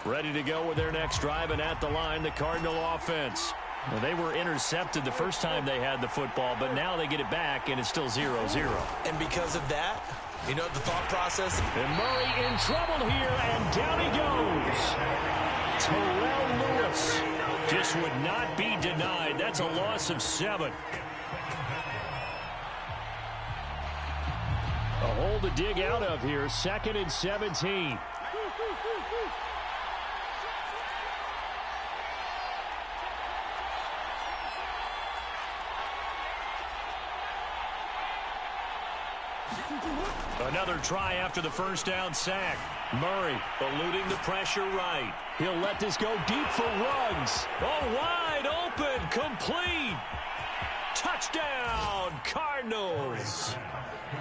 Ready to go with their next drive, and at the line, the Cardinal offense. Well, they were intercepted the first time they had the football, but now they get it back, and it's still 0-0. And because of that, you know the thought process? And Murray in trouble here, and down he goes. Terrell Lewis just would not be denied. That's a loss of 7. A hole to dig out of here, 2nd and 17. Another try after the first down sack. Murray eluding the pressure right. He'll let this go deep for Ruggs. Oh, wide open, complete. Touchdown, Cardinals.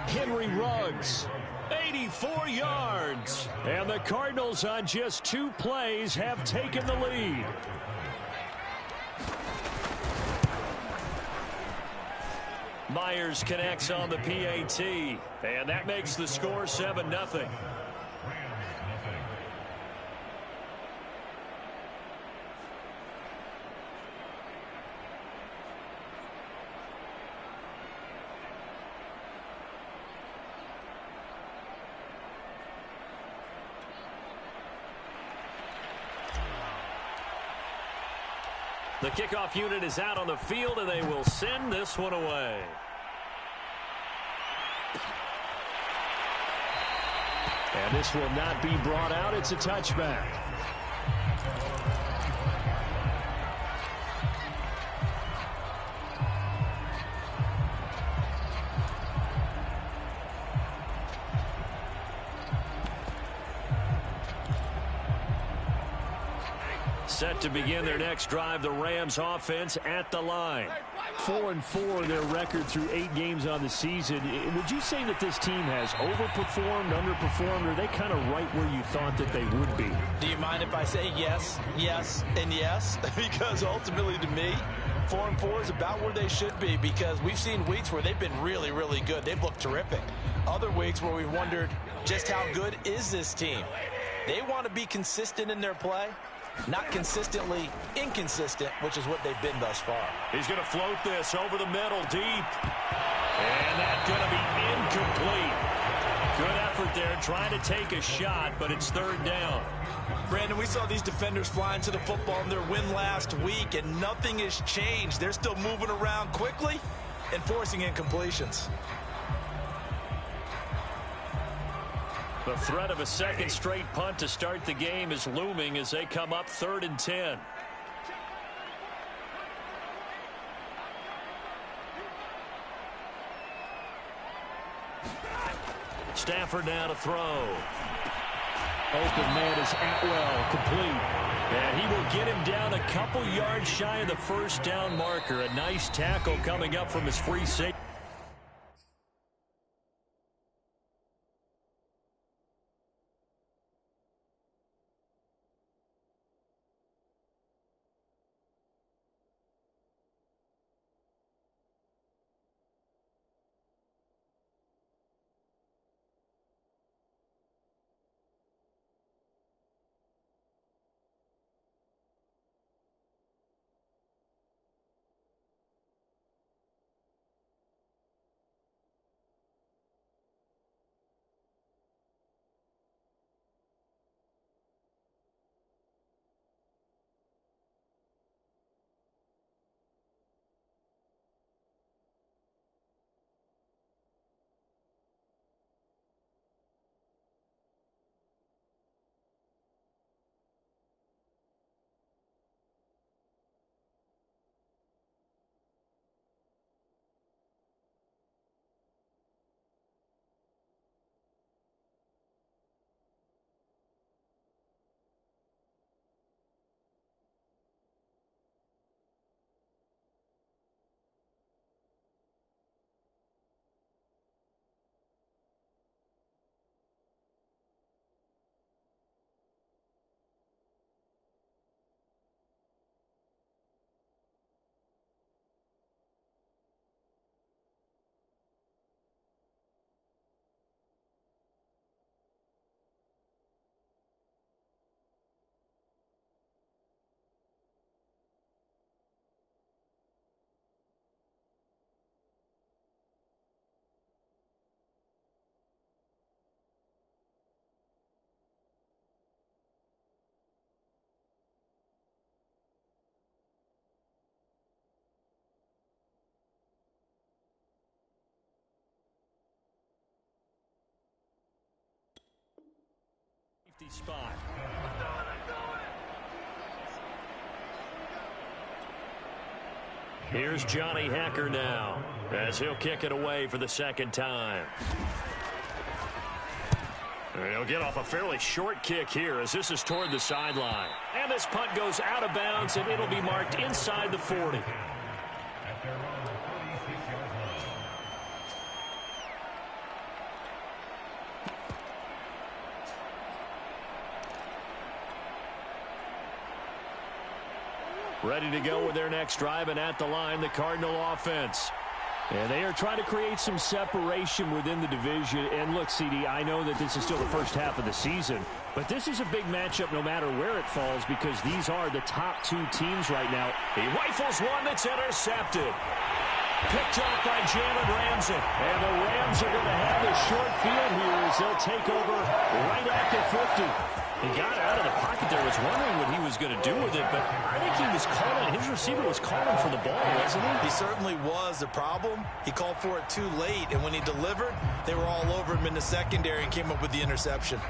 Henry Ruggs, 84 yards. And the Cardinals on just 2 plays have taken the lead. Myers connects on the PAT, and that makes the score 7-0. The kickoff unit is out on the field, and they will send this one away. And this will not be brought out. It's a touchback. Set to begin their next drive, the Rams offense at the line. 4-4 their record through 8 games on the season. Would you say that this team has overperformed, underperformed, or are they kind of right where you thought that they would be? Do you mind if I say yes, yes, and yes? Because ultimately to me, 4-4 is about where they should be, because we've seen weeks where they've been really, really good. They've looked terrific. Other weeks where we've wondered just how good is this team. They want to be consistent in their play. Not consistently inconsistent, which is what they've been thus far. He's going to float this over the middle deep. And that's going to be incomplete. Good effort there trying to take a shot, but it's 3rd down. Brandon, we saw these defenders flying to the football in their win last week, and nothing has changed. They're still moving around quickly and forcing incompletions. The threat of a second straight punt to start the game is looming as they come up 3rd and 10. Stafford now to throw. Open man is Atwell, complete. And he will get him down a couple yards shy of the first down marker. A nice tackle coming up from his free safety. spot. Here's Johnny Hacker now as he'll kick it away for the second time. And he'll get off a fairly short kick here as this is toward the sideline. And this punt goes out of bounds, and it'll be marked inside the 40. Ready to go with their next drive, and at the line, the Cardinal offense. And they are trying to create some separation within the division. And look, CD, I know that this is still the first half of the season, but this is a big matchup no matter where it falls because these are the top two teams right now. He rifles one that's intercepted. Picked up by Jalen Ramsey. And the Rams are going to have a short field here as they'll take over right at the 50. He got out of the pocket there. Was wondering what he was going to do with it, but I think he was calling. His receiver was calling for the ball, wasn't he? He certainly was. The problem, he called for it too late, and when he delivered, they were all over him in the secondary and came up with the interception.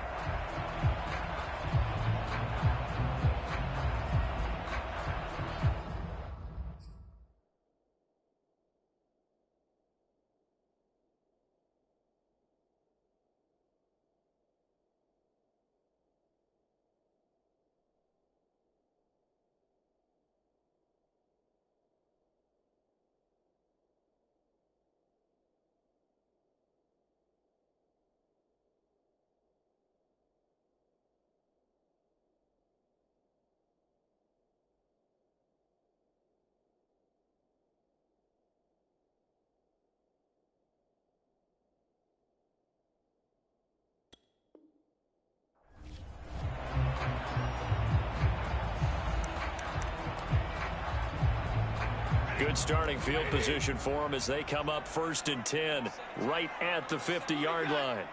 Good starting field position for them as they come up 1st and 10 right at the 50-yard line.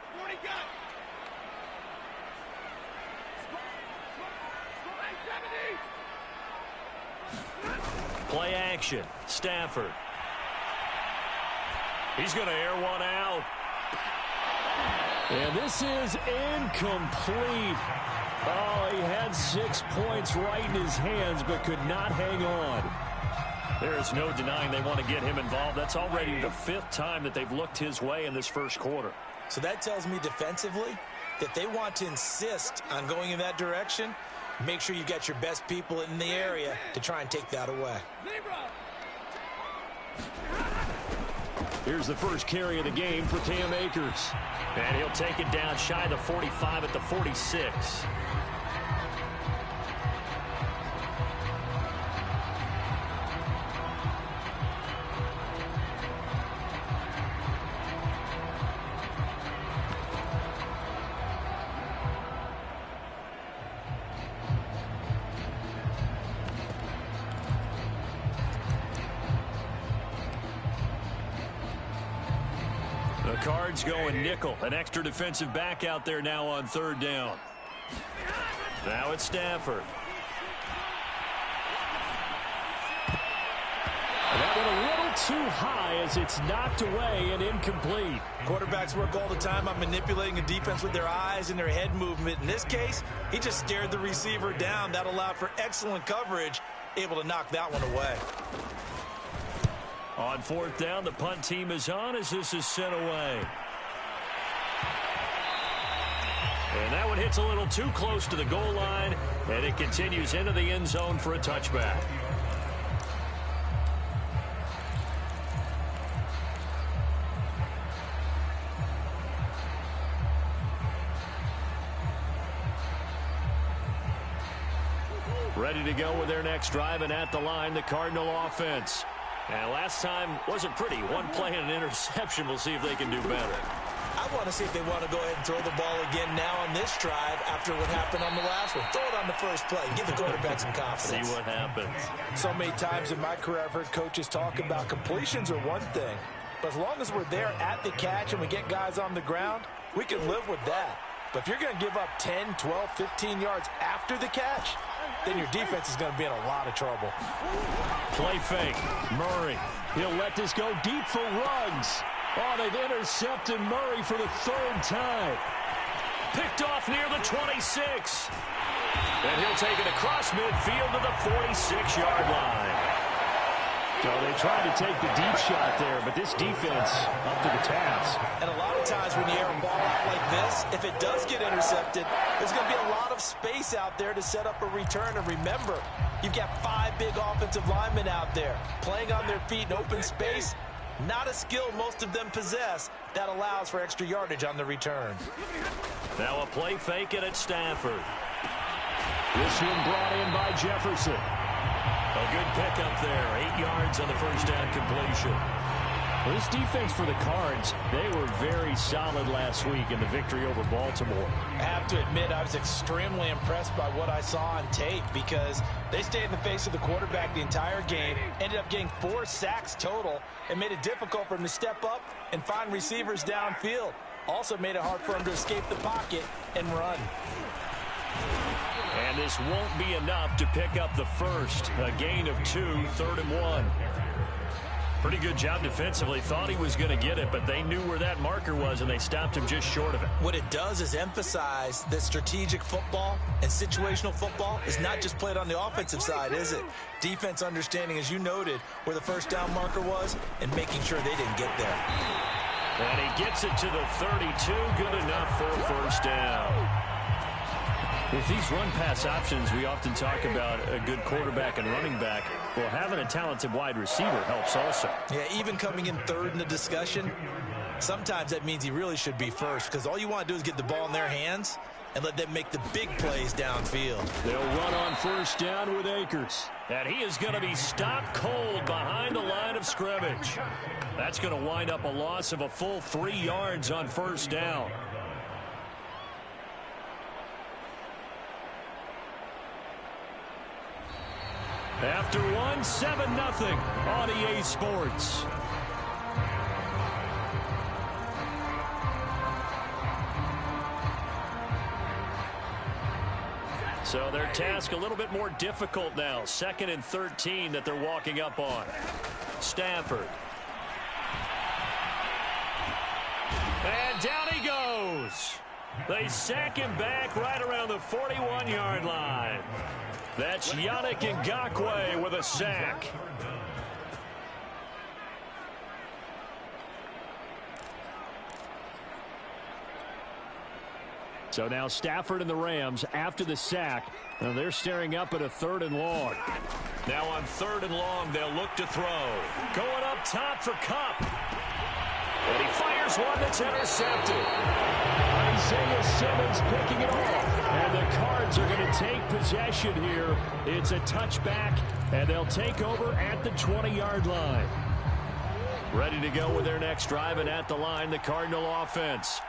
Play action. Stafford. He's going to air one out. And this is incomplete. Oh, he had 6 points right in his hands but could not hang on. There is no denying they want to get him involved. That's already the 5th time that they've looked his way in this first quarter. So that tells me defensively that they want to insist on going in that direction. Make sure you've got your best people in the area to try and take that away. Here's the first carry of the game for Cam Akers. And he'll take it down shy of the 45 at the 46. Cards going nickel. An extra defensive back out there now on 3rd down. Now it's Stafford. That went a little too high as it's knocked away and incomplete. Quarterbacks work all the time on manipulating a defense with their eyes and their head movement. In this case, he just stared the receiver down. That allowed for excellent coverage, able to knock that one away. On 4th down, the punt team is on as this is sent away. And that one hits a little too close to the goal line, and it continues into the end zone for a touchback. Ready to go with their next drive, and at the line, the Cardinal offense. And last time wasn't pretty. One play and an interception. We'll see if they can do better. I want to see if they want to go ahead and throw the ball again now on this drive after what happened on the last one. Throw it on the first play. Give the quarterback some confidence. See what happens. So many times in my career I've heard coaches talk about completions are one thing. But as long as we're there at the catch and we get guys on the ground, we can live with that. But if you're going to give up 10, 12, 15 yards after the catch, then your defense is going to be in a lot of trouble. Play fake. Murray. He'll let this go deep for Ruggs. Oh, they've intercepted Murray for the 3rd time. picked off near the 26. And he'll take it across midfield to the 46-yard line. So they tried to take the deep shot there, but this defense up to the task. And a lot of times when you air a ball out like this, if it does get intercepted, there's going to be a lot of space out there to set up a return. And remember, you've got 5 big offensive linemen out there playing on their feet in open space. Not a skill most of them possess that allows for extra yardage on the return. Now a play fake it at Stafford. This one brought in by Jefferson. A good pickup there. 8 yards on the first down completion. Well, this defense for the Cards, they were very solid last week in the victory over Baltimore. I have to admit, I was extremely impressed by what I saw on tape because they stayed in the face of the quarterback the entire game, ended up getting 4 sacks total, and made it difficult for him to step up and find receivers downfield. Also made it hard for him to escape the pocket and run. And this won't be enough to pick up the first. A gain of 2, 3rd and 1. Pretty good job defensively. Thought he was going to get it, but they knew where that marker was, and they stopped him just short of it. What it does is emphasize that strategic football and situational football is not just played on the offensive side, is it? Defense understanding, as you noted, where the first down marker was and making sure they didn't get there. And he gets it to the 32. Good enough for a first down. With these run-pass options, we often talk about a good quarterback and running back. Well, having a talented wide receiver helps also. Yeah, even coming in third in the discussion, sometimes that means he really should be first because all you want to do is get the ball in their hands and let them make the big plays downfield. They'll run on first down with Akers. And he is going to be stopped cold behind the line of scrimmage. That's going to wind up a loss of a full 3 yards on first down. After 1, 7-0 on EA Sports. So their task a little bit more difficult now. 2nd and 13 that they're walking up on. Stafford. And down he goes. They sack him back right around the 41-yard line. That's Yannick Ngakoue with a sack. So now Stafford and the Rams after the sack. Now they're staring up at a 3rd and long. Now on 3rd and long, they'll look to throw. Going up top for Kupp. And he fires one that's intercepted. Isaiah Simmons picking it off. And the Cards are going to take possession here. It's a touchback, and they'll take over at the 20-yard line. Ready to go with their next drive, and at the line, the Cardinal offense.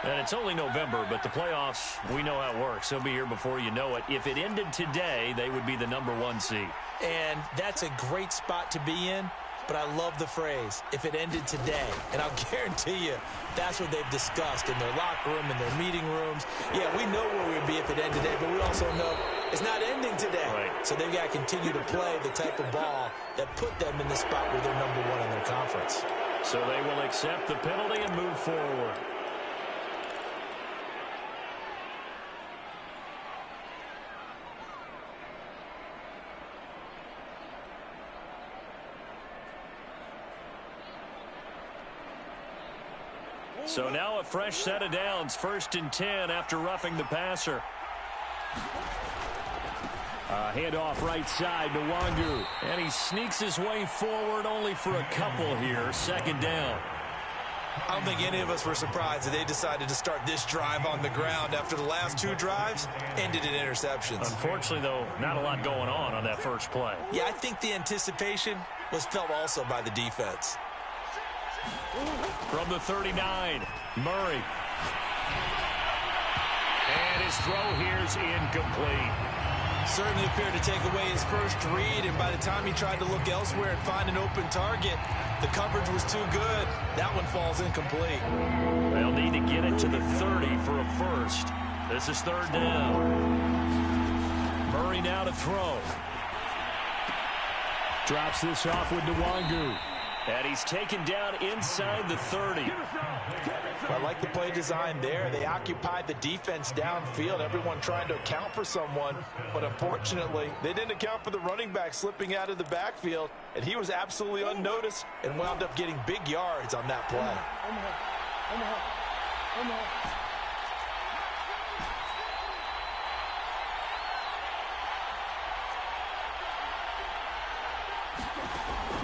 And it's only November, but the playoffs, we know how it works. They'll be here before you know it. If it ended today, they would be the #1 seed. And that's a great spot to be in. But I love the phrase, if it ended today. And I'll guarantee you, that's what they've discussed in their locker room, in their meeting rooms. Yeah, we know where we'd be if it ended today, but we also know it's not ending today. Right. So they've got to continue to play the type of ball that put them in the spot where they're #1 in their conference. So they will accept the penalty and move forward. So now a fresh set of downs, 1st and 10 after roughing the passer. Handoff right side to Wangu. And he sneaks his way forward only for a couple here. 2nd down. I don't think any of us were surprised that they decided to start this drive on the ground after the last 2 drives ended in interceptions. Unfortunately, though, not a lot going on that first play. Yeah, I think the anticipation was felt also by the defense. From the 39, Murray. And his throw here's incomplete. Certainly appeared to take away his first read, and by the time he tried to look elsewhere and find an open target, the coverage was too good. That one falls incomplete. They'll need to get it to the 30 for a first. This is 3rd down. Murray now to throw. Drops this off with Nwangu. And he's taken down inside the 30. I like the play design there. They occupied the defense downfield, everyone trying to account for someone, but unfortunately, they didn't account for the running back slipping out of the backfield, and he was absolutely unnoticed and wound up getting big yards on that play.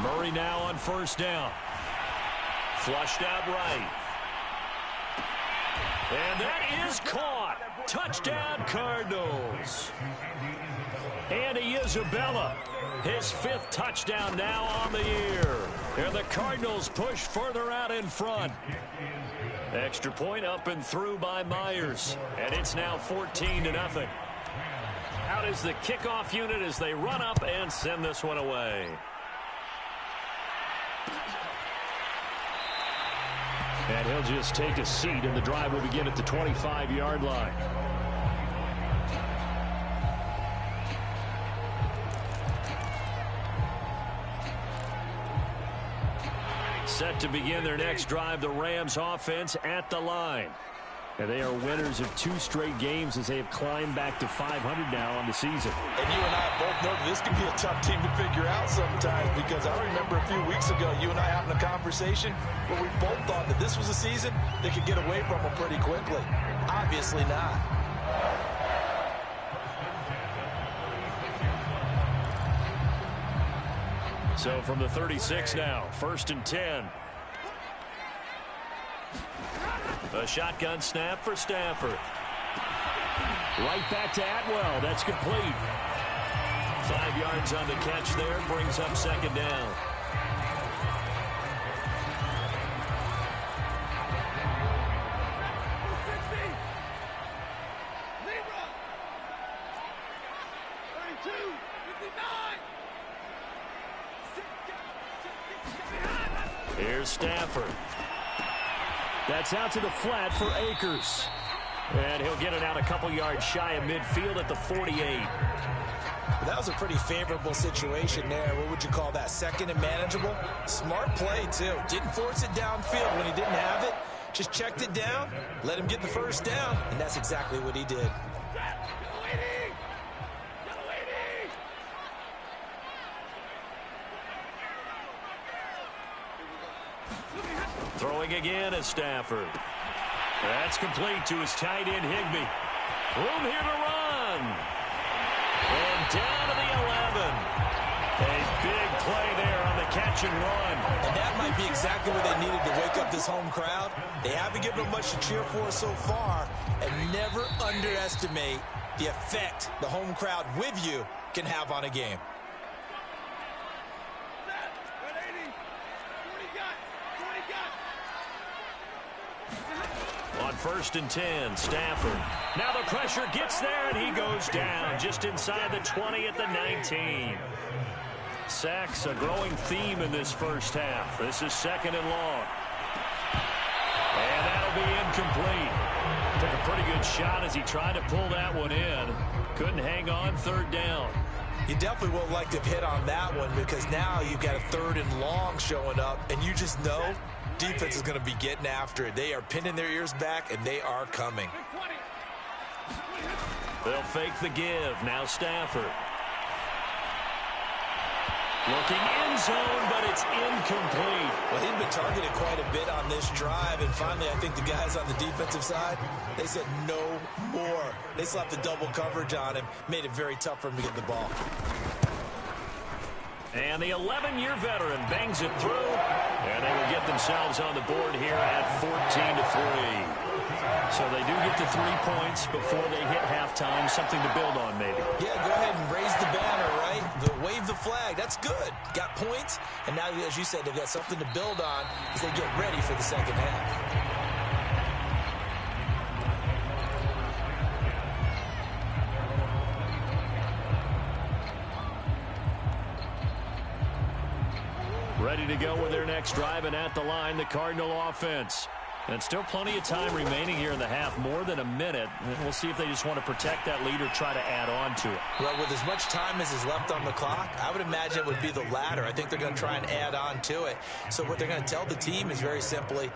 Murray now on first down. Flushed out right. And that is caught. Touchdown, Cardinals. Andy Isabella, his 5th touchdown now on the year. And the Cardinals push further out in front. Extra point up and through by Myers. And it's now 14-0. Out is the kickoff unit as they run up and send this one away. And he'll just take a seat, and the drive will begin at the 25-yard line. Set to begin their next drive, the Rams offense at the line. And they are winners of 2 straight games as they have climbed back to 500 now on the season. And you and I both know that this can be a tough team to figure out sometimes, because I remember a few weeks ago you and I having a conversation where we both thought that this was a season they could get away from them pretty quickly. Obviously not. So from the 36 now, 1st and 10. A shotgun snap for Stafford. Right back to Atwell. That's complete. 5 yards on the catch there. Brings up 2nd down. Here's Stafford. That's out to the flat for Akers. And he'll get it out a couple yards shy of midfield at the 48. That was a pretty favorable situation there. What would you call that? 2nd and manageable? Smart play, too. Didn't force it downfield when he didn't have it. Just checked it down, let him get the 1st down, and that's exactly what he did. Throwing again is Stafford. That's complete to his tight end, Higbee. Room here to run. And down to the 11. A big play there on the catch and run. And that might be exactly what they needed to wake up this home crowd. They haven't given them much to cheer for so far. And never underestimate the effect the home crowd with you can have on a game. On 1st and 10, Stafford. Now the pressure gets there, and he goes down just inside the 20 at the 19. Sacks, a growing theme in this first half. This is 2nd and long. And that'll be incomplete. Took a pretty good shot as he tried to pull that one in. Couldn't hang on, 3rd down. You definitely would like to have hit on that one, because now you've got a 3rd and long showing up, and you just know defense is going to be getting after it. They are pinning their ears back, and they are coming. They'll fake the give. Now Stafford. Looking end zone, but it's incomplete. Well, he'd been targeted quite a bit on this drive, and finally I think the guys on the defensive side, they said no more. They slapped the double coverage on him, made it very tough for him to get the ball. And the 11-year veteran bangs it through, and they will get themselves on the board here at 14-3. So they do get to 3 points before they hit halftime, something to build on maybe. Yeah, go ahead and raise the banner, right? Wave the flag. That's good. Got points, and now, as you said, they've got something to build on as they get ready for the 2nd half. Ready to go with their next drive, and at the line, the Cardinal offense. And still plenty of time remaining here in the half, more than a minute. And we'll see if they just want to protect that lead or try to add on to it. Well, with as much time as is left on the clock, I would imagine it would be the latter. I think they're going to try and add on to it. So what they're going to tell the team is very simply,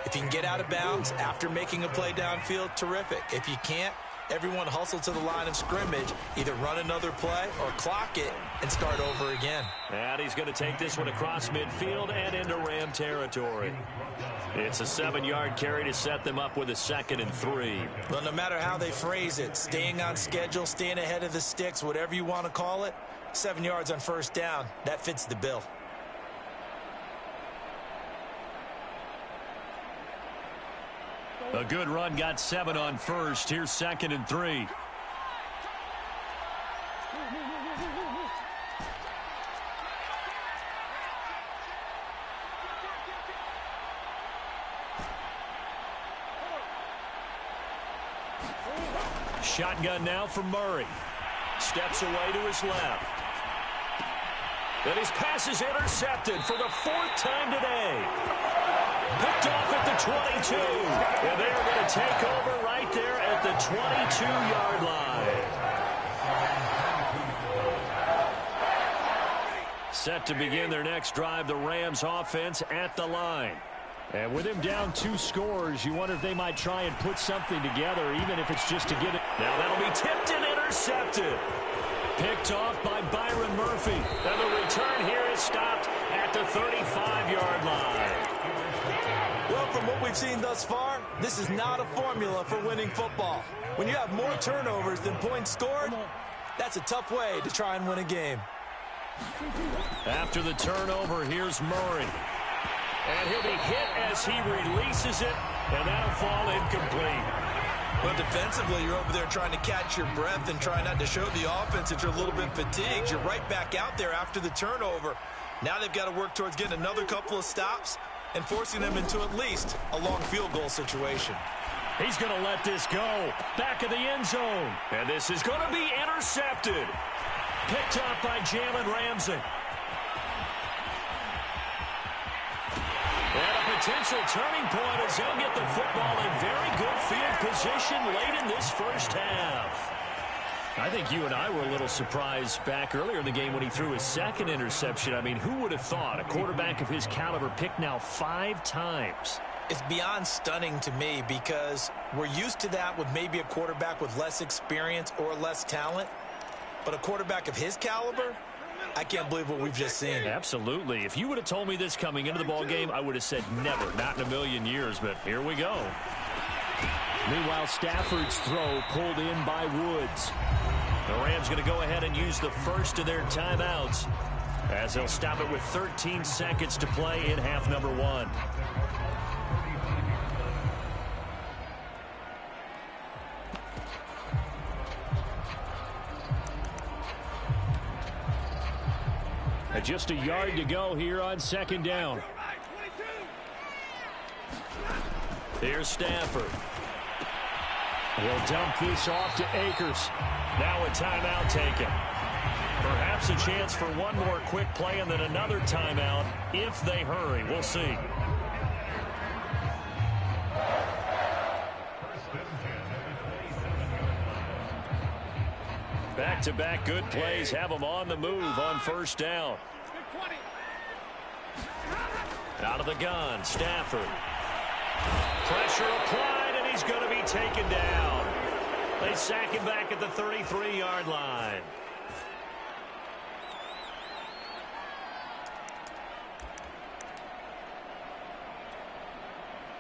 If you can get out of bounds after making a play downfield, terrific. If you can't, everyone hustle to the line of scrimmage, either run another play or clock it and start over again. And he's going to take this one across midfield and into Ram territory. It's a 7-yard carry to set them up with a 2nd and 3. Well, no matter how they phrase it, staying on schedule, staying ahead of the sticks, whatever you want to call it, 7 yards on first down, that fits the bill. A good run got 7 on first. Here's 2nd and 3. Shotgun now from Murray. Steps away to his left. And his pass is intercepted for the 4th time today. Picked off at the 22. And they're going to take over right there at the 22-yard line. Set to begin their next drive, the Rams offense at the line. And with him down 2 scores, you wonder if they might try and put something together, even if it's just to get it. Now that'll be tipped and intercepted. Picked off by Byron Murphy. And the return here is stopped at the 35-yard line. Well, from what we've seen thus far, this is not a formula for winning football. When you have more turnovers than points scored, that's a tough way to try and win a game. After the turnover, here's Murray. And he'll be hit as he releases it, and that'll fall incomplete. Well, defensively, you're over there trying to catch your breath and try not to show the offense that you're a little bit fatigued. You're right back out there after the turnover. Now they've got to work towards getting another couple of stops and forcing them into at least a long field goal situation. He's going to let this go. Back of the end zone. And this is going to be intercepted. Picked up by Jalen Ramsey. And a potential turning point as he'll get the football in very good field position late in this first half. I think you and I were a little surprised back earlier in the game when he threw his 2nd interception. I mean, who would have thought a quarterback of his caliber picked now 5 times? It's beyond stunning to me because we're used to that with maybe a quarterback with less experience or less talent. But a quarterback of his caliber, I can't believe what we've just seen. Absolutely. If you would have told me this coming into the ball game, I would have said never, not in a million years, but here we go. Meanwhile, Stafford's throw pulled in by Woods. The Rams going to go ahead and use the first of their timeouts as they'll stop it with 13 seconds to play in half number 1. And just a yard to go here on 2nd down. Here's Stafford. He'll dump this off to Akers. Now a timeout taken. Perhaps a chance for one more quick play and then another timeout if they hurry. We'll see. Back-to-back good plays have them on the move on first down. Out of the gun, Stafford. Pressure applied, and he's going to be taken down. They sack him back at the 33-yard line.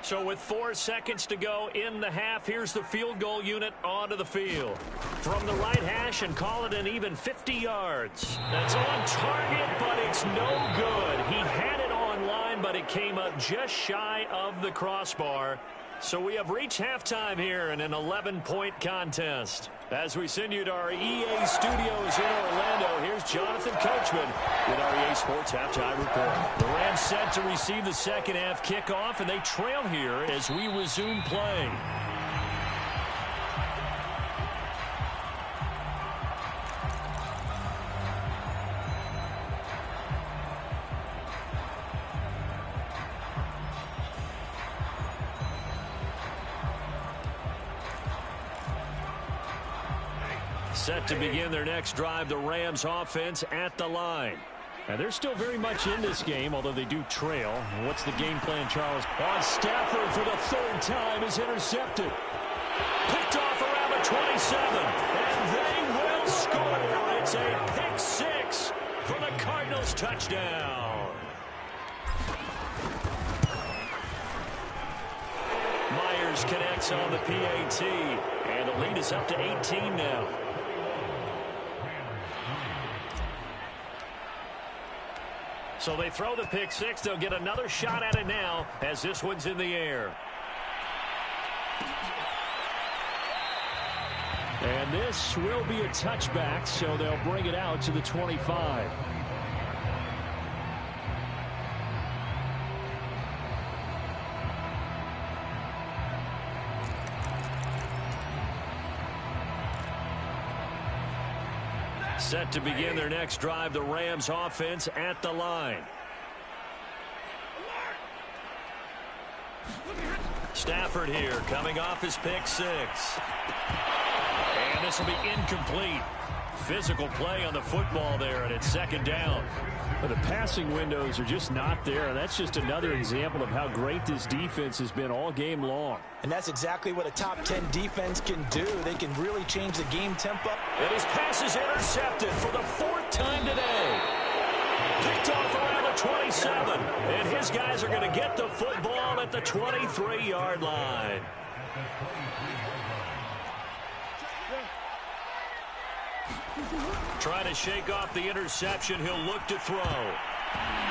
So with 4 seconds to go in the half, here's the field goal unit onto the field. From the right hash and call it an even 50 yards. That's on target, but it's no good. He had it on line, but it came up just shy of the crossbar. So we have reached halftime here in an 11-point contest. As we send you to our EA studios in Orlando, here's Jonathan Coachman with our EA Sports Halftime Report. The Rams set to receive the second half kickoff, and they trail here as we resume play. Set to begin their next drive, the Rams offense at the line. And they're still very much in this game, although they do trail. What's the game plan, Charles? On Stafford for the third time is intercepted. Picked off around the 27. And they will score. It's a pick six for the Cardinals touchdown. Myers connects on the PAT. And the lead is up to 18 now. So they throw the pick six. They'll get another shot at it now as this one's in the air. And this will be a touchback, so they'll bring it out to the 25. Set to begin their next drive, the Rams offense at the line. Stafford here coming off his pick six. And this will be incomplete. Physical play on the football there, and it's second down. But the passing windows are just not there. That's just another example of how great this defense has been all game long. And that's exactly what a top 10 defense can do. They can really change the game tempo. And his pass is intercepted for the fourth time today. Picked off around the 27. And his guys are going to get the football at the 23-yard line. Trying to shake off the interception. He'll look to throw.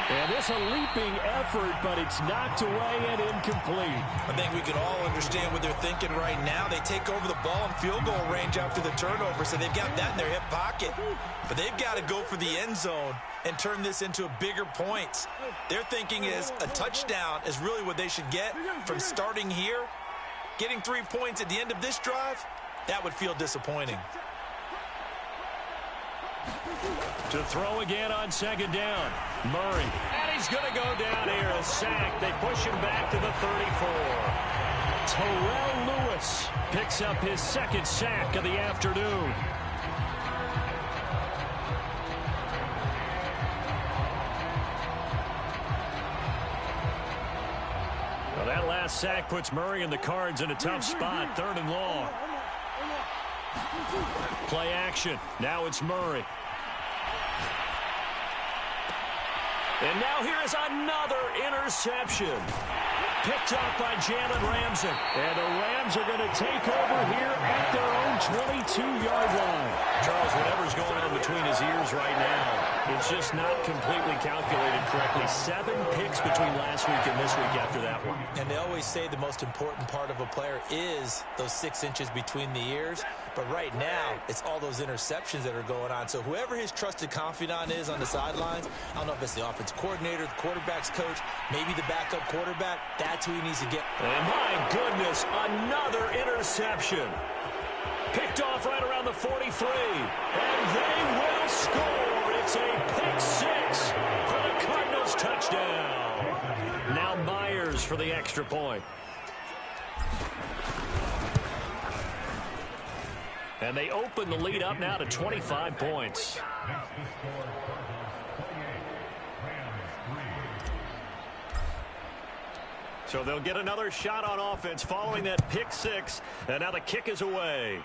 And this a leaping effort, but it's knocked away and incomplete. I think we can all understand what they're thinking right now. They take over the ball in field goal range after the turnover, so they've got that in their hip pocket. But they've got to go for the end zone and turn this into a bigger points. Their thinking is a touchdown is really what they should get from starting here. Getting 3 points at the end of this drive, that would feel disappointing. To throw again on second down. Murray. And he's going to go down here. A sack. They push him back to the 34. Terrell Lewis picks up his second sack of the afternoon. Well, that last sack puts Murray and the Cards in a tough spot. Third and long. Play action. Now it's Murray. And now here is another interception. Picked up by Jalen Ramsey. And the Rams are going to take over here at their own 22-yard line. Charles, whatever's going on between his ears right now, it's just not completely calculated correctly. 7 picks between last week and this week after that one. And they always say the most important part of a player is those 6 inches between the ears. But right now, it's all those interceptions that are going on. So whoever his trusted confidant is on the sidelines, I don't know if it's the offense coordinator, the quarterback's coach, maybe the backup quarterback, that's who he needs to get. And my goodness, another interception. Picked off right around the 43. And they will score. It's a pick six for the Cardinals touchdown. Now Myers for the extra point. And they open the lead up now to 25 points. So they'll get another shot on offense following that pick six. And now the kick is away.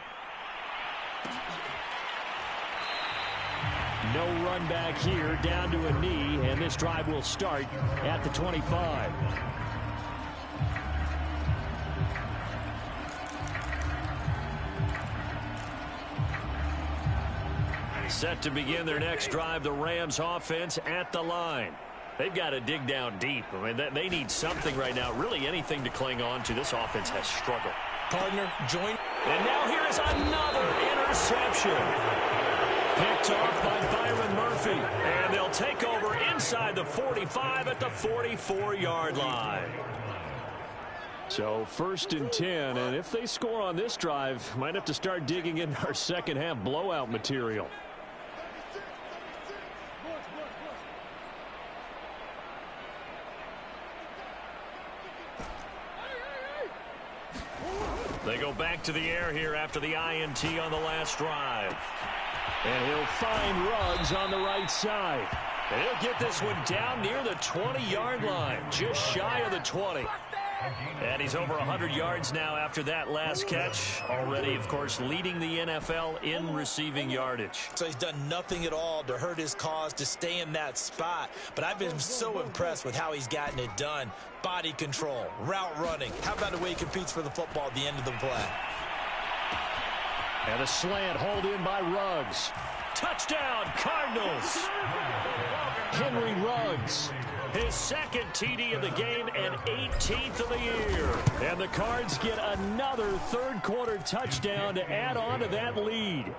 No run back here, down to a knee, and this drive will start at the 25. Set to begin their next drive, the Rams offense at the line. They've got to dig down deep. I mean, they need something right now, really anything to cling on to. This offense has struggled. Partner, join. And now here is another interception. Picked off by Byron Murphy. And they'll take over inside the 45 at the 44-yard line. So 1st and 10, and if they score on this drive, might have to start digging in our second half blowout material. They go back to the air here after the INT on the last drive. And he'll find Ruggs on the right side. And he'll get this one down near the 20-yard line, just shy of the 20. And he's over 100 yards now after that last catch. Already, of course, leading the NFL in receiving yardage. So he's done nothing at all to hurt his cause, to stay in that spot. But I've been so impressed with how he's gotten it done. Body control, route running. How about the way he competes for the football at the end of the play? And a slant hauled in by Ruggs. Touchdown, Cardinals. Henry Ruggs. His second TD of the game and 18th of the year. And the Cards get another third-quarter touchdown to add on to that lead.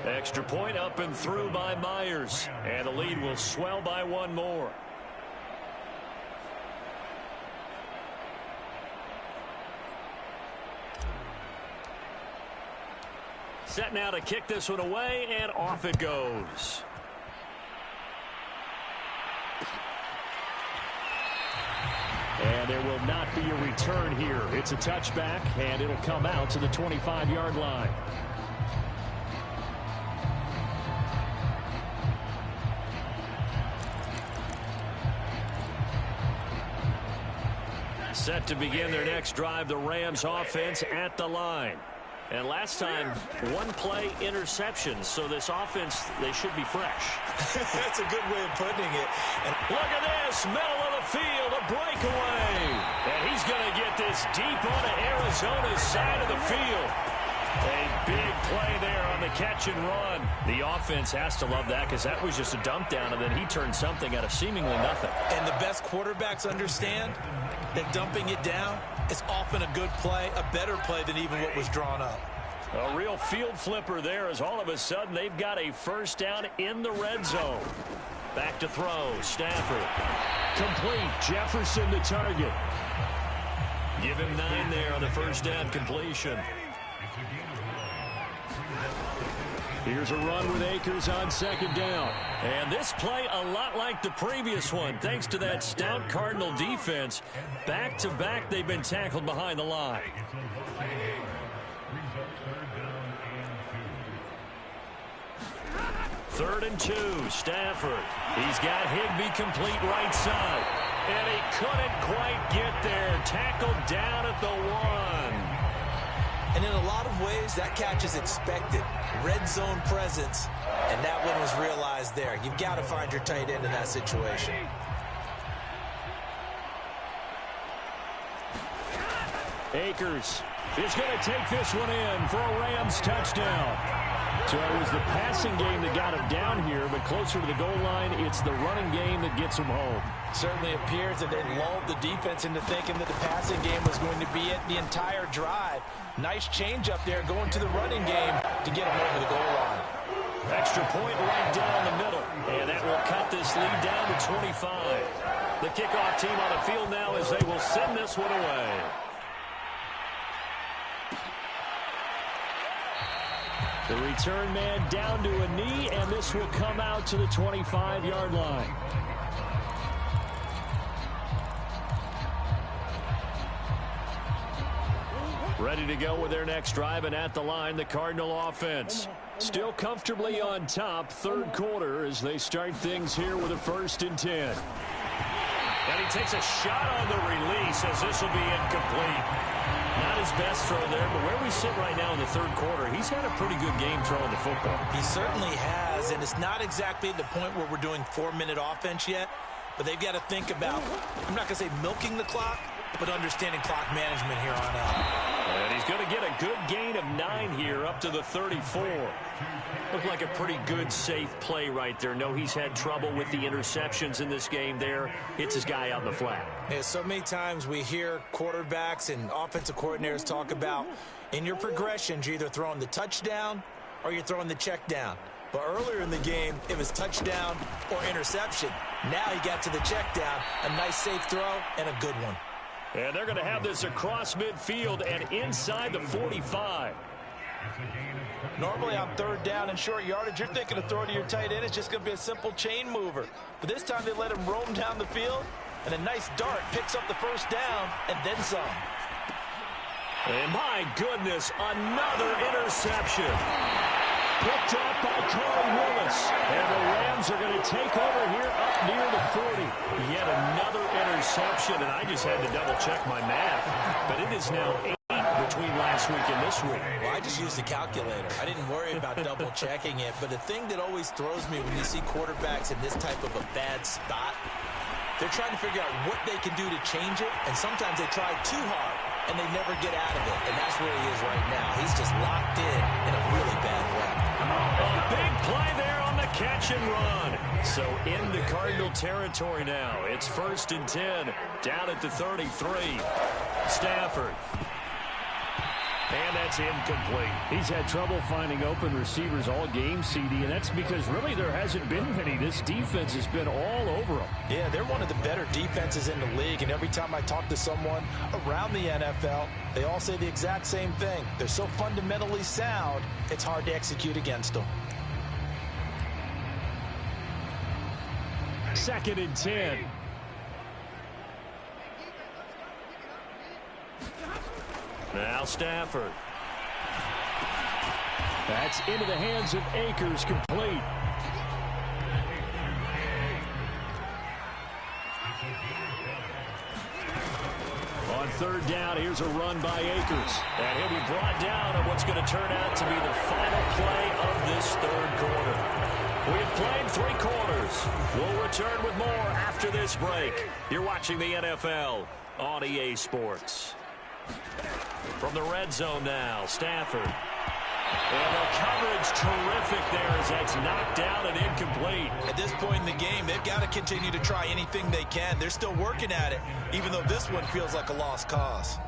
Extra point up and through by Myers. And the lead will swell by one more. Set now to kick this one away, and off it goes. And there will not be a return here. It's a touchback, and it'll come out to the 25-yard line. Set to begin their next drive, the Rams offense at the line. And last time, one play interception. So this offense, they should be fresh. That's a good way of putting it. And look at this, middle of the field, a breakaway. And he's going to get this deep onto Arizona's side of the field. A big play there on the catch and run. The offense has to love that because that was just a dump down, and then he turned something out of seemingly nothing. And the best quarterbacks understand that dumping it down is often a good play, a better play than even what was drawn up. A real field flipper there as all of a sudden they've got a first down in the red zone. Back to throw, Stafford. Complete, Jefferson to target. Give him 9 there on the first down completion. Here's a run with Akers on second down. And this play a lot like the previous one. Thanks to that stout Cardinal defense. Back-to-back, they've been tackled behind the line. Third and 2, Stafford. He's got Higbee complete right side. And he couldn't quite get there. Tackled down at the 1. And in a lot of ways, that catch is expected. Red zone presence, and that one was realized there. You've got to find your tight end in that situation. Akers is going to take this one in for a Rams touchdown. So it was the passing game that got him down here, but closer to the goal line, it's the running game that gets him home. Certainly appears that they lulled the defense into thinking that the passing game was going to be it the entire drive. Nice change up there going to the running game to get him over the goal line. Extra point right down the middle, and that will cut this lead down to 25. The kickoff team on the field now as they will send this one away. The return man down to a knee, and this will come out to the 25-yard line. Ready to go with their next drive, and at the line, the Cardinal offense. Still comfortably on top, third quarter, as they start things here with a 1st and 10. And he takes a shot on the release as this will be incomplete. Not his best throw there, but where we sit right now in the third quarter, he's had a pretty good game throwing the football. He certainly has, and it's not exactly the point where we're doing 4-minute offense yet, but they've got to think about, I'm not going to say milking the clock, but understanding clock management here on out. And he's going to get a good gain of 9 here up to the 34. Looked like a pretty good, safe play right there. No, he's had trouble with the interceptions in this game there. Hits his guy out in the flat. Yeah, so many times we hear quarterbacks and offensive coordinators talk about in your progressions, you're either throwing the touchdown or you're throwing the check down. But earlier in the game, it was touchdown or interception. Now he got to the check down, a nice safe throw and a good one. And they're going to have this across midfield and inside the 45. Normally on third down and short yardage, you're thinking of throwing to your tight end. It's just going to be a simple chain mover. But this time they let him roam down the field, and a nice dart picks up the first down and then some. And my goodness, another interception. Picked up by Corey Willis. And the Rams are going to take over here up near the 40. Yet another interception, and I just had to double-check my math. But it is now 8 between last week and this week. Well, I just used a calculator. I didn't worry about double-checking it. But the thing that always throws me when you see quarterbacks in this type of a bad spot, they're trying to figure out what they can do to change it, and sometimes they try too hard, and they never get out of it. And that's where he is right now. He's just locked in a really bad way. A big play there on the catch and run. So into Cardinal territory now. It's 1st and 10, down at the 33. Stafford. And that's incomplete. He's had trouble finding open receivers all game, CD, and that's because really there hasn't been many. This defense has been all over them. Yeah, they're one of the better defenses in the league, and every time I talk to someone around the NFL, they all say the exact same thing. They're so fundamentally sound, it's hard to execute against them. 2nd and 10. Now Stafford. That's into the hands of Akers, complete. On 3rd down, here's a run by Akers. And he'll be brought down on what's going to turn out to be the final play of this 3rd quarter. We've played 3 quarters. We'll return with more after this break. You're watching the NFL on EA Sports. From the red zone now, Stafford. And the coverage terrific there as that's knocked down and incomplete. At this point in the game, they've got to continue to try anything they can. They're still working at it, even though this one feels like a lost cause.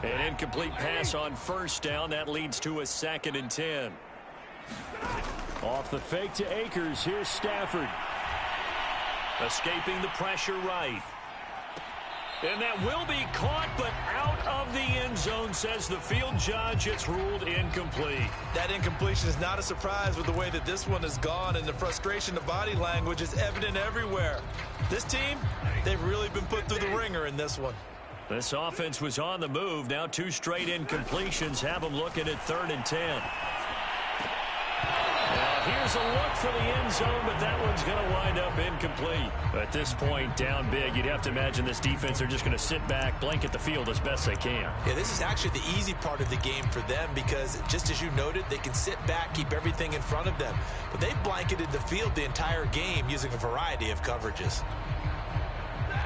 An incomplete pass on 1st down. That leads to a 2nd and 10. Off the fake to Akers. Here's Stafford. Escaping the pressure right. And that will be caught, but out of the end zone, says the field judge. It's ruled incomplete. That incompletion is not a surprise with the way that this one has gone, and the frustration of body language is evident everywhere. This team, they've really been put through the ringer in this one. This offense was on the move. Now 2 straight incompletions have them looking at 3rd and 10. Here's a look for the end zone, but that one's going to wind up incomplete. At this point, down big, you'd have to imagine this defense are just going to sit back, blanket the field as best they can. Yeah, this is actually the easy part of the game for them because, just as you noted, they can sit back, keep everything in front of them. But they've blanketed the field the entire game using a variety of coverages.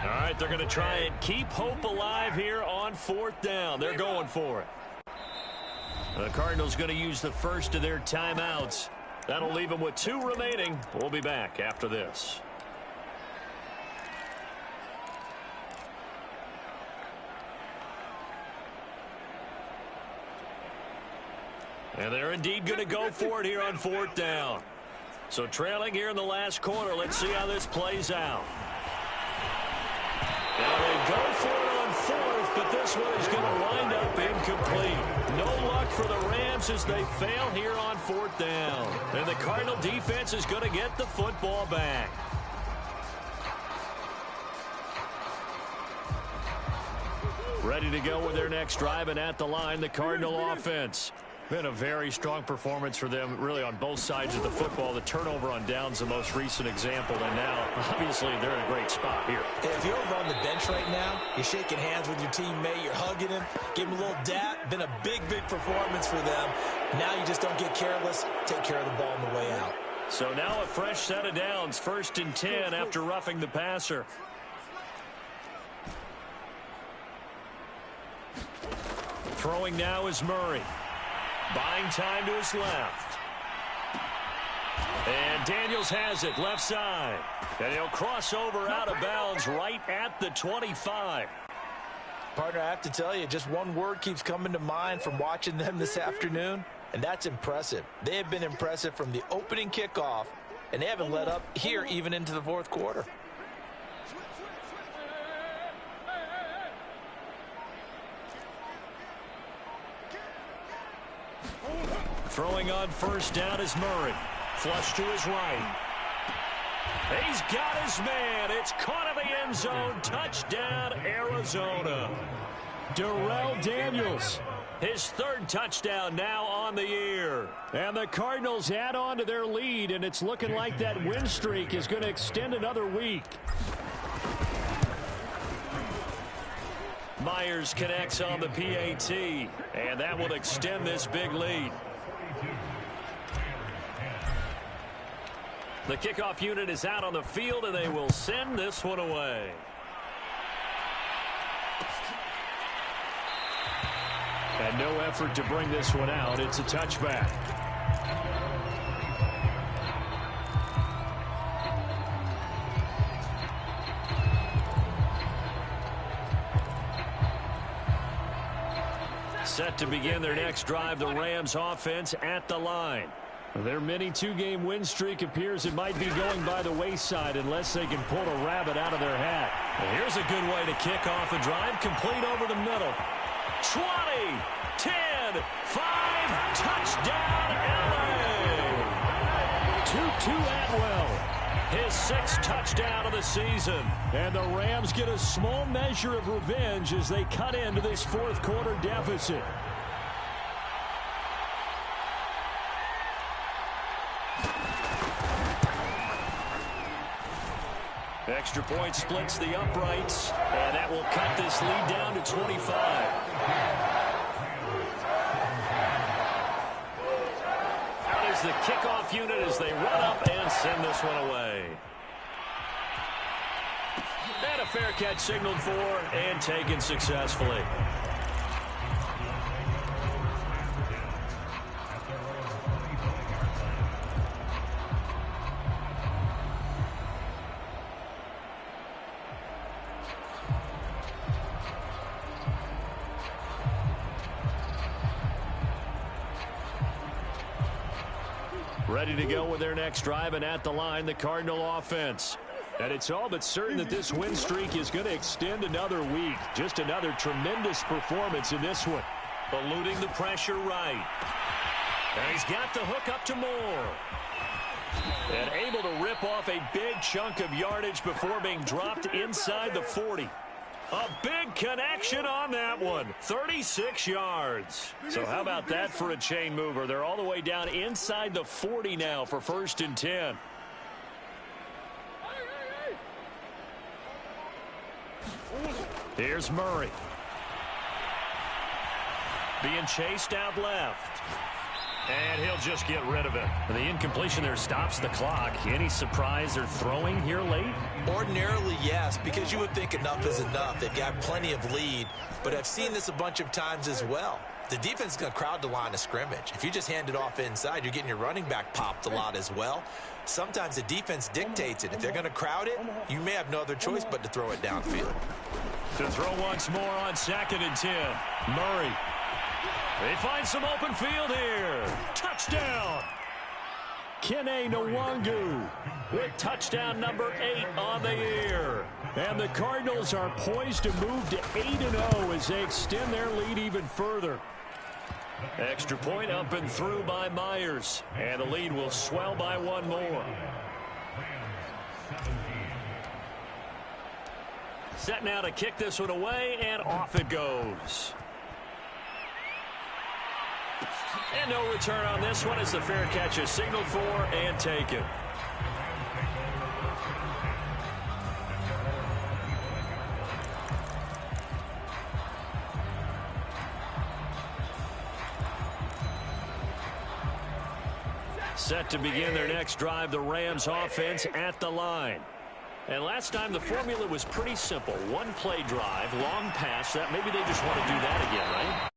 All right, they're going to try and keep hope alive here on 4th down. They're going for it. The Cardinals going to use the first of their timeouts. That'll leave them with 2 remaining. We'll be back after this. And they're indeed going to go for it here on 4th down. So trailing here in the last quarter. Let's see how this plays out. Now they go for it on 4th, but this one is going to wind up incomplete. No luck for the Rams as they fail here on 4th down. And the Cardinal defense is going to get the football back. Ready to go with their next drive, and at the line, the Cardinal offense. Been a very strong performance for them, really, on both sides of the football. The turnover on downs, the most recent example, and now, obviously, they're in a great spot here. If you're over on the bench right now, you're shaking hands with your teammate, you're hugging him, give him a little dap. Been a big, big performance for them. Now you just don't get careless. Take care of the ball on the way out. So now a fresh set of downs, 1st and 10 after roughing the passer. Throwing now is Murray. Buying time to his left. And Daniels has it left side. And he'll cross over out of bounds right at the 25. Partner, I have to tell you, just one word keeps coming to mind from watching them this afternoon, and that's impressive. They have been impressive from the opening kickoff, and they haven't let up here even into the 4th quarter. Throwing on 1st down is Murray. Flush to his right. He's got his man. It's caught in the end zone. Touchdown, Arizona. Darrell Daniels. His third touchdown now on the year. And the Cardinals add on to their lead, and it's looking like that win streak is going to extend another week. Myers connects on the PAT, and that will extend this big lead. The kickoff unit is out on the field, and they will send this one away. And no effort to bring this one out. It's a touchback. Set to begin their next drive, the Rams offense at the line. Their mini two-game win streak appears it might be going by the wayside unless they can pull a rabbit out of their hat. And here's a good way to kick off the drive, complete over the middle. 20, 10, 5, touchdown, LA! Tutu Atwell, his 6th touchdown of the season. And the Rams get a small measure of revenge as they cut into this fourth quarter deficit. Extra point splits the uprights, and that will cut this lead down to 25. Out is the kickoff unit as they run up and send this one away. And a fair catch signaled for and taken successfully. Ready to go with their next drive, and at the line, the Cardinal offense. And it's all but certain that this win streak is going to extend another week. Just another tremendous performance in this one. Eluding the pressure right. And he's got the hook up to Moore. And able to rip off a big chunk of yardage before being dropped inside the 40. A big connection on that one. 36 yards. So how about that for a chain mover? They're all the way down inside the 40 now for 1st and 10. Here's Murray. Being chased out left. And he'll just get rid of it. The incompletion there stops the clock. Any surprise they're throwing here late? Ordinarily, yes, because you would think enough is enough. They've got plenty of lead, but I've seen this a bunch of times as well. The defense is going to crowd the line of scrimmage. If you just hand it off inside, you're getting your running back popped a lot as well. Sometimes the defense dictates it. If they're going to crowd it, you may have no other choice but to throw it downfield. To throw once more on 2nd and 10. Murray. They find some open field here. Touchdown. Kene Nwangu with touchdown number 8 on the year. And the Cardinals are poised to move to 8-0 as they extend their lead even further. Extra point up and through by Myers. And the lead will swell by one more. Set now to kick this one away, and off it goes. And no return on this one as the fair catch is signaled for and taken. Set to begin their next drive, the Rams offense at the line. And last time the formula was pretty simple. One play drive, long pass. That maybe they just want to do that again, right?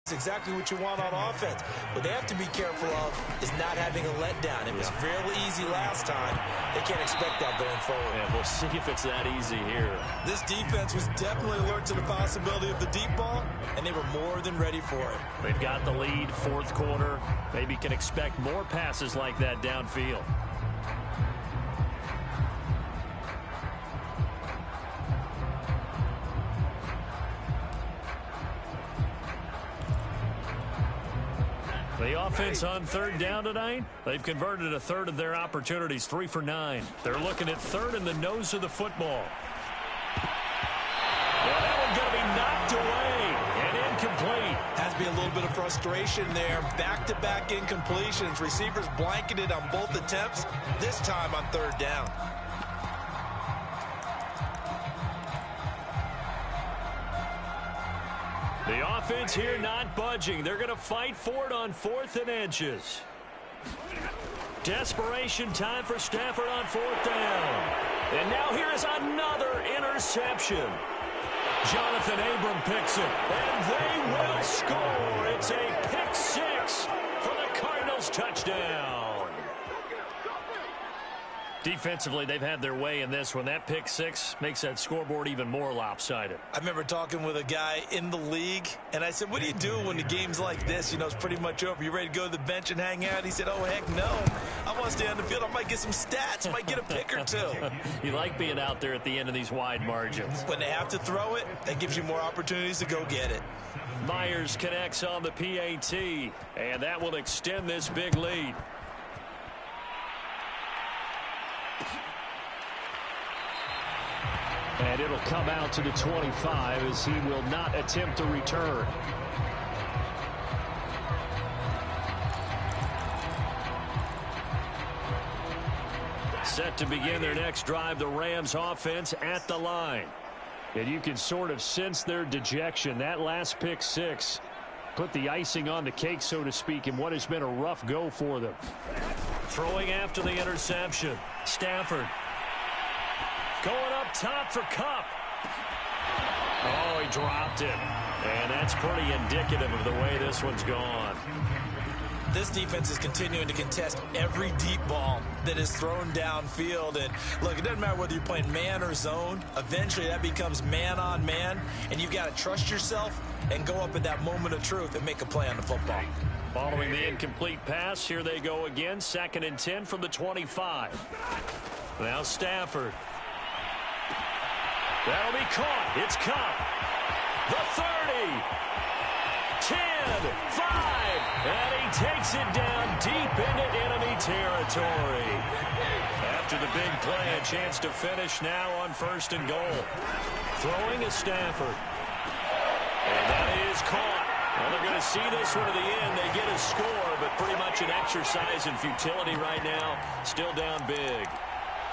That's exactly what you want on offense. What they have to be careful of is not having a letdown. It was fairly easy last time. They can't expect that going forward. Yeah, we'll see if it's that easy here. This defense was definitely alert to the possibility of the deep ball, and they were more than ready for it. They've got the lead, fourth quarter. Maybe can expect more passes like that downfield. The offense on third down tonight, they've converted a third of their opportunities, 3 for 9. They're looking at third in the nose of the football. Well, that one's going to be knocked away and incomplete. Has to be a little bit of frustration there. Back-to-back incompletions. Receivers blanketed on both attempts, this time on third down. The offense here not budging. They're going to fight for it on 4th and inches. Desperation time for Stafford on 4th down. And now here is another interception. Jonathan Abram picks it, and they will score. It's a pick 6 for the Cardinals touchdown. Defensively, they've had their way in this one. That pick 6 makes that scoreboard even more lopsided. I remember talking with a guy in the league, and I said, what do you do when the game's like this? You know, it's pretty much over. You ready to go to the bench and hang out? He said, oh, heck no. I want to stay on the field. I might get some stats. I might get a pick or two. You like being out there at the end of these wide margins. When they have to throw it, that gives you more opportunities to go get it. Myers connects on the PAT, and that will extend this big lead. And it'll come out to the 25 as he will not attempt to return. Set to begin their next drive, the Rams offense at the line. And you can sort of sense their dejection. That last pick 6 put the icing on the cake, so to speak, in what has been a rough go for them. Throwing after the interception. Stafford. Going up top for Kupp. Oh, he dropped it. And that's pretty indicative of the way this one's gone. This defense is continuing to contest every deep ball that is thrown downfield. And look, it doesn't matter whether you're playing man or zone. Eventually that becomes man on man. And you've got to trust yourself and go up at that moment of truth and make a play on the football. Following the incomplete pass, here they go again. 2nd and 10 from the 25. Now Stafford. That'll be caught. It's Kupp. The 30. 10. 5. And he takes it down deep into enemy territory. After the big play, a chance to finish now on 1st and goal. Throwing is Stafford. And that is caught. Well, they're going to see this one to the end. They get a score, but pretty much an exercise in futility right now. Still down big.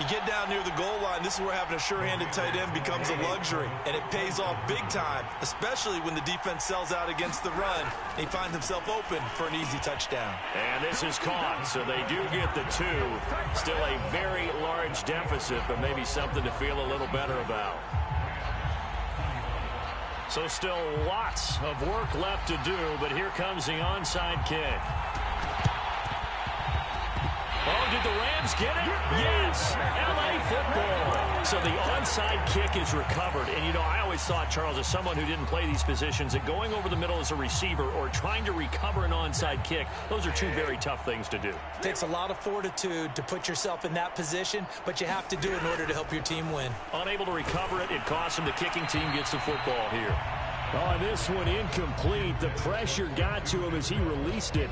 You get down near the goal line, this is where having a sure-handed tight end becomes a luxury, and it pays off big time, especially when the defense sells out against the run. He finds himself open for an easy touchdown. And this is caught, so they do get the 2. Still a very large deficit, but maybe something to feel a little better about. So still lots of work left to do, but here comes the onside kick. Oh, did the Rams get it? Yes! L.A. football. So the onside kick is recovered. And, you know, I always thought, Charles, as someone who didn't play these positions, that going over the middle as a receiver or trying to recover an onside kick, those are 2 very tough things to do. It takes a lot of fortitude to put yourself in that position, but you have to do it in order to help your team win. Unable to recover it, it costs him. The kicking team gets the football here. Oh, this one incomplete. The pressure got to him as he released it.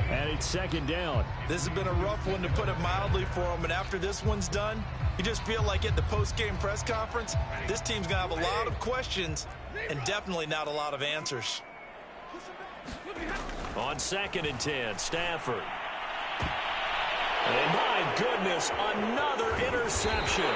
And it's 2nd down. This has been a rough one, to put it mildly, for him. And after this one's done, you just feel like at the post-game press conference, this team's going to have a lot of questions and definitely not a lot of answers. On 2nd and 10, Stafford. And my goodness, another interception.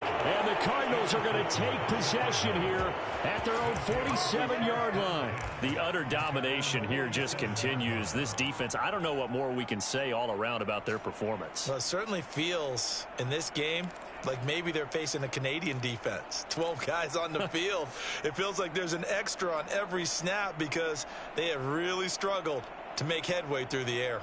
And the Cardinals are going to take possession here at their own 47-yard line. The utter domination here just continues. This defense, I don't know what more we can say all around about their performance. Well, it certainly feels in this game like maybe they're facing a Canadian defense. 12 guys on the field. It feels like there's an extra on every snap because they have really struggled to make headway through the air.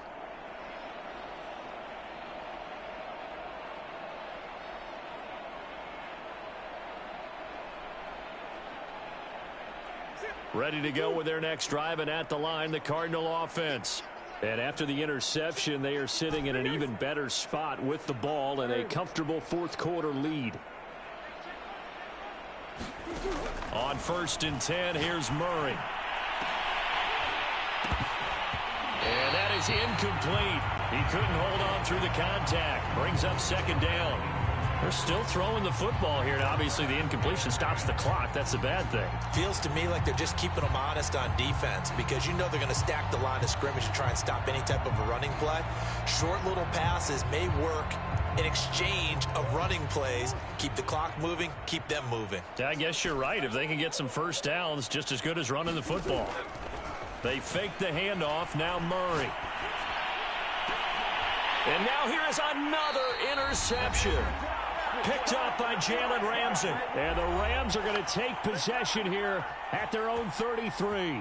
Ready to go with their next drive, and at the line, the Cardinal offense. And after the interception, they are sitting in an even better spot with the ball and a comfortable 4th quarter lead. On 1st and 10, here's Murray. is incomplete. He couldn't hold on through the contact. Brings up second down. They're still throwing the football here, and obviously the incompletion stops the clock. That's a bad thing. Feels to me like they're just keeping them honest on defense because you know they're going to stack the line of scrimmage and try and stop any type of a running play. Short little passes may work in exchange of running plays. Keep the clock moving, keep them moving. I guess you're right. If they can get some first downs, just as good as running the football. They fake the handoff. Now Murray. And now here is another interception. Picked up by Jalen Ramsey. And the Rams are going to take possession here at their own 33.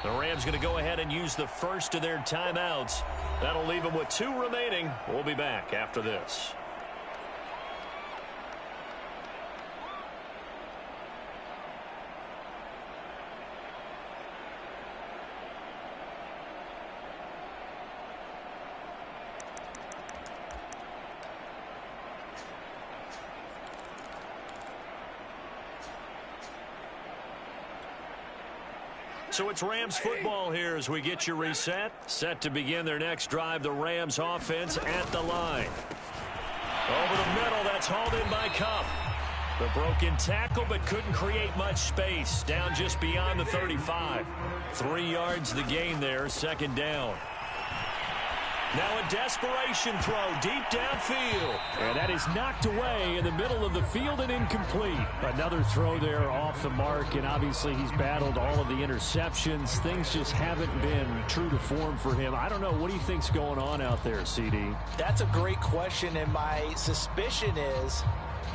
The Rams going to go ahead and use the first of their timeouts. That'll leave them with 2 remaining. We'll be back after this. So it's Rams football here as we get you reset. Set to begin their next drive. The Rams offense at the line. Over the middle, that's hauled in by Cup. The broken tackle, but couldn't create much space. Down just beyond the 35. 3 yards the gain there, second down. Now a desperation throw deep downfield. And that is knocked away in the middle of the field and incomplete. Another throw there off the mark, and obviously he's battled all of the interceptions. Things just haven't been true to form for him. I don't know. What do you think's going on out there, CD? That's a great question, and my suspicion is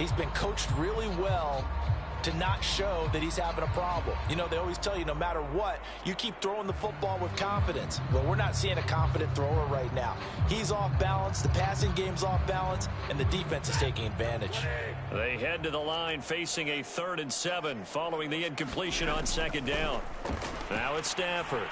he's been coached really well to not show that he's having a problem. You know, they always tell you no matter what, you keep throwing the football with confidence. Well, we're not seeing a confident thrower right now. He's off balance, the passing game's off balance, and the defense is taking advantage. They head to the line facing a 3rd and 7 following the incompletion on second down. Now it's Stafford.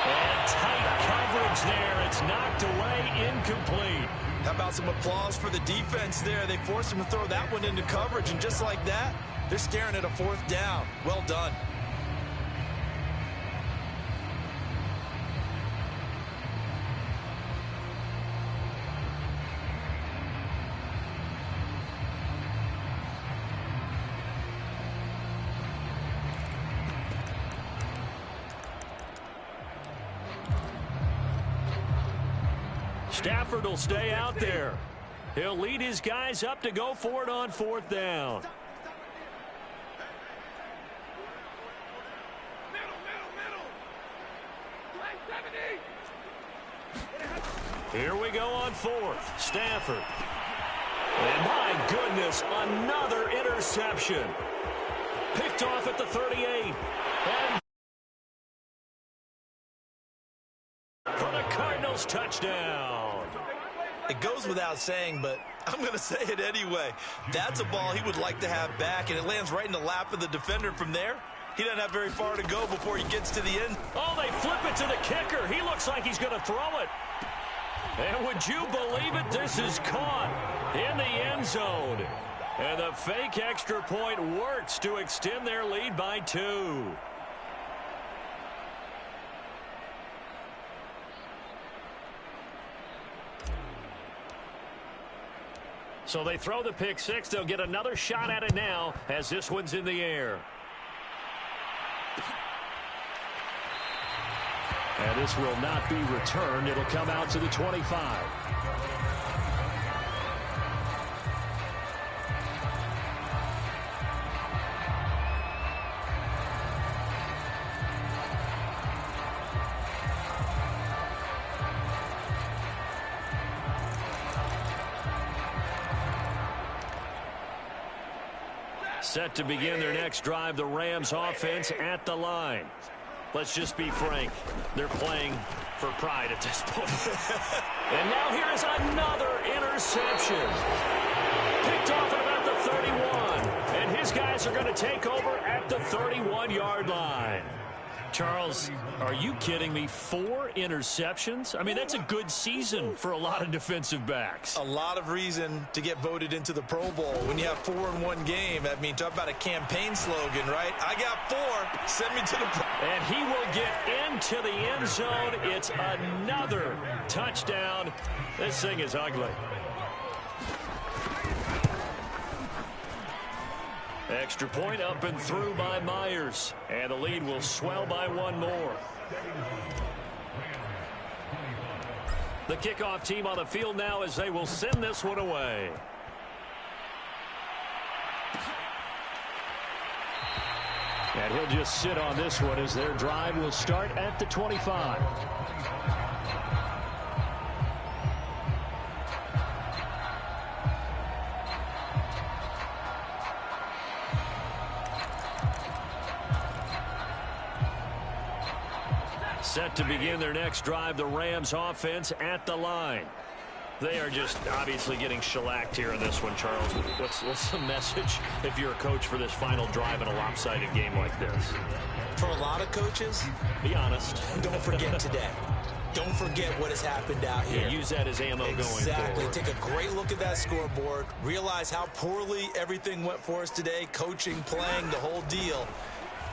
And tight coverage there. It's knocked away, incomplete. How about some applause for the defense there? They forced him to throw that one into coverage, and just like that, they're staring at a 4th down. Well done. Stafford will stay out there. He'll lead his guys up to go for it on 4th down. Here we go on 4th. Stafford. And my goodness, another interception. Picked off at the 38. And for the Cardinals, touchdown. It goes without saying, but I'm going to say it anyway. That's a ball he would like to have back, and it lands right in the lap of the defender from there. He doesn't have very far to go before he gets to the end. Oh, they flip it to the kicker. He looks like he's going to throw it. And would you believe it? This is caught in the end zone. And the fake extra point works to extend their lead by 2. So they throw the pick 6. They'll get another shot at it now as this one's in the air. And this will not be returned. It'll come out to the 25. Set to begin their next drive, the Rams offense at the line. Let's just be frank. They're playing for pride at this point. And now here is another interception. Picked off at about the 31. And his guys are going to take over at the 31-yard line. Charles, are you kidding me? 4 interceptions? I mean, that's a good season for a lot of defensive backs. A lot of reason to get voted into the Pro Bowl. When you have 4 in one game, I mean, talk about a campaign slogan, right? I got 4. Send me to the Pro Bowl. And he will get into the end zone. It's another touchdown. This thing is ugly. Extra point up and through by Myers. And the lead will swell by one more. The kickoff team on the field now as they will send this one away. And he'll just sit on this one as their drive will start at the 25. Set to begin their next drive, the Rams offense at the line. They are just obviously getting shellacked here in this one, Charles. What's the message if you're a coach for this final drive in a lopsided game like this? For a lot of coaches, be honest. Don't forget today. Don't forget what has happened out here. Yeah, use that as ammo going forward. Exactly. Take a great look at that scoreboard. Realize how poorly everything went for us today. Coaching, playing, the whole deal.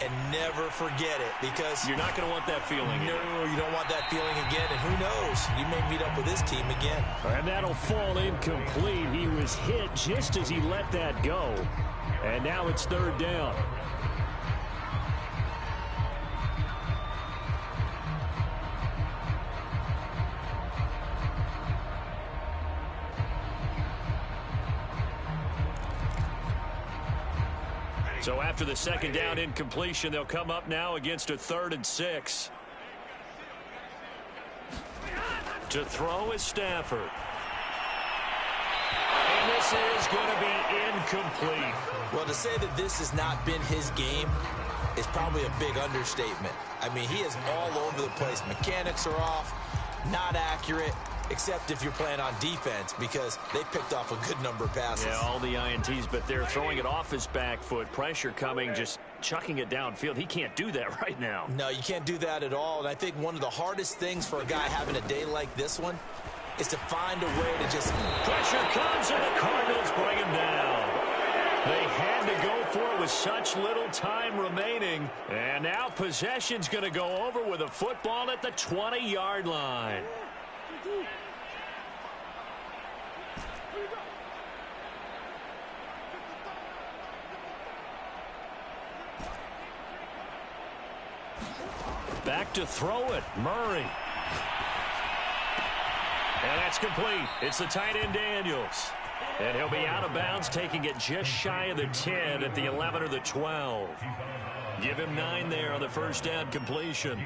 And never forget it, because you're not going to want that feeling. No, you don't want that feeling again. And who knows? You may meet up with this team again. And that'll fall incomplete. He was hit just as he let that go. And now it's third down. So after the second down incompletion, they'll come up now against a 3rd and 6. To throw is Stafford. And this is going to be incomplete. Well, to say that this has not been his game is probably a big understatement. I mean, he is all over the place. Mechanics are off, not accurate, except if you're playing on defense, because they picked off a good number of passes. Yeah, all the INTs, but they're throwing it off his back foot. Pressure coming, just chucking it downfield. He can't do that right now. No, you can't do that at all. And I think one of the hardest things for a guy having a day like this one is to find a way to just... Pressure comes, and the Cardinals bring him down. They had to go for it with such little time remaining. And now possession's going to go over with a football at the 20-yard line. Back to throw it, Murray. And that's complete. It's the tight end, Daniels. And he'll be out of bounds, taking it just shy of the 10 at the 11 or the 12. Give him 9 there on the first down completion.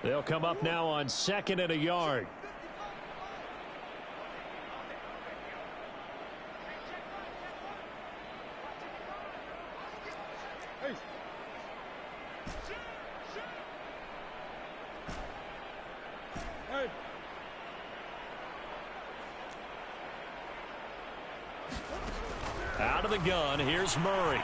They'll come up now on 2nd and a yard. Out of the gun, here's Murray.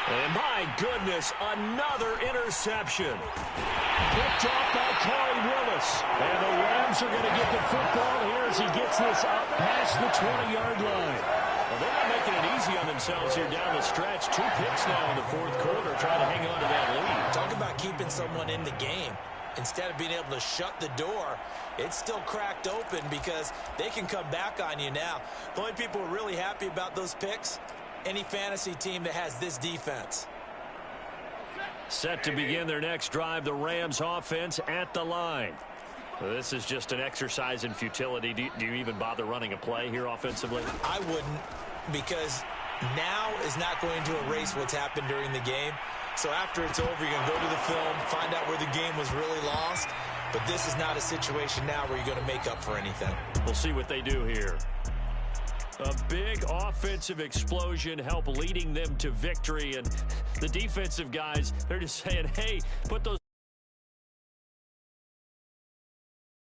And my goodness, another interception. Picked off by Corey Willis. And the Rams are going to get the football here as he gets this up past the 20-yard line. Well, they're not making it easy on themselves here down the stretch. 2 picks now in the 4th quarter, trying to hang on to that lead. Talk about keeping someone in the game. Instead of being able to shut the door, it's still cracked open because they can come back on you now. The only people who are really happy about those picks, any fantasy team that has this defense. Set to begin their next drive, the Rams offense at the line. Well, this is just an exercise in futility. Do you even bother running a play here offensively? I wouldn't, because now is not going to erase what's happened during the game. So after it's over, you're going to go to the film, find out where the game was really lost. But this is not a situation now where you're going to make up for anything. We'll see what they do here. A big offensive explosion help leading them to victory. And the defensive guys, they're just saying, hey, put those